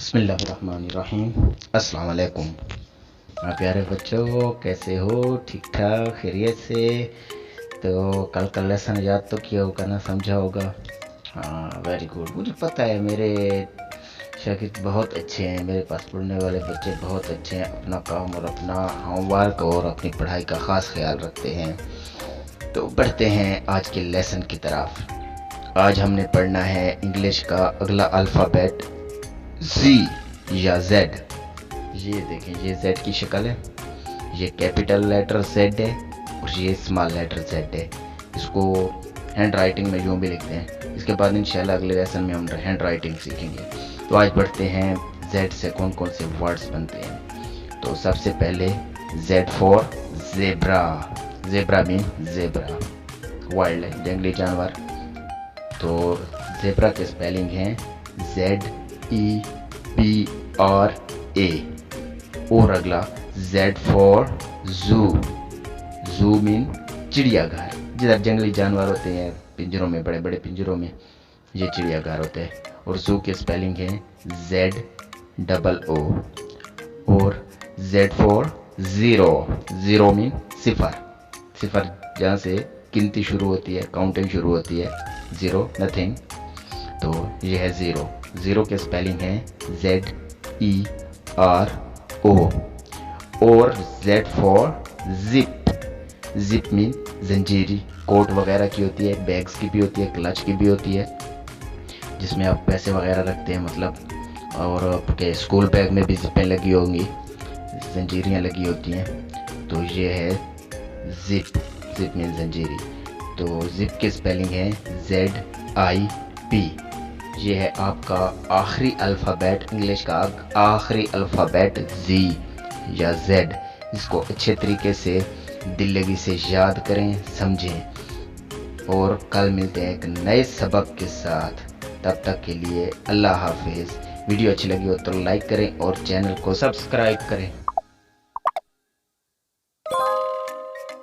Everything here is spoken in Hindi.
बिस्मिल्लाहिर्रहमानिर्रहीम। अस्सलाम वालेकुम। प्यारे बच्चों, कैसे हो? ठीक ठाक, खैरियत से? तो कल का लेसन याद तो किया होगा ना, समझा होगा? हाँ, वेरी गुड। मुझे पता है मेरे शागिर्द बहुत अच्छे हैं, मेरे पास पढ़ने वाले बच्चे बहुत अच्छे हैं, अपना काम और अपना होमवर्क और अपनी पढ़ाई का ख़ास ख्याल रखते हैं। तो बढ़ते हैं आज के लेसन की तरफ। आज हमने पढ़ना है इंग्लिश का अगला अल्फ़ाबेट Z या Z। ये देखें, ये Z की शक्ल है, ये कैपिटल लेटर Z है और ये स्मॉल लेटर Z है। इसको हैंड राइटिंग में यूँ भी लिखते हैं। इसके बाद इंशाल्लाह अगले लेसन में हम हैंड राइटिंग सीखेंगे। तो आज बढ़ते हैं Z से कौन कौन से वर्ड्स बनते हैं। तो सबसे पहले Z for zebra. Zebra mean zebra, wild है, जंगली जानवर। तो ज़ेब्रा के स्पेलिंग हैं ZEBRA। और अगला Z for zoo. Zoo mean चिड़ियाघर, जिधर जंगली जानवर होते हैं पिंजरों में, बड़े बड़े पिंजरों में, ये चिड़ियाघर होते हैं। और ज़ू के स्पेलिंग है ZOO। और Z for zero. Zero mean सिफर, सिफर जहाँ से गिनती शुरू होती है, काउंटिंग शुरू होती है, ज़ीरो नथिंग। तो ये है ज़ीरो। ज़ीरो के स्पेलिंग है ZERO। और Z for zip. Zip mean जंजीरी, कोट वगैरह की होती है, बैग्स की भी होती है, क्लच की भी होती है, जिसमें आप पैसे वगैरह रखते हैं मतलब। और आपके स्कूल बैग में भी ज़िपें लगी होंगी, जंजीरियाँ लगी होती हैं। तो ये है ज़िप। Zip mean जंजीरी। तो ज़िप की स्पेलिंग है ZIP। ये है आपका आखिरी अल्फ़ाबेट, इंग्लिश का आखिरी अल्फ़ाबेट Z या Z। इसको अच्छे तरीके से दिल लगी से याद करें, समझें। और कल मिलते हैं एक नए सबक के साथ। तब तक के लिए अल्लाह हाफिज़। वीडियो अच्छी लगी हो तो लाइक करें और चैनल को सब्सक्राइब करें।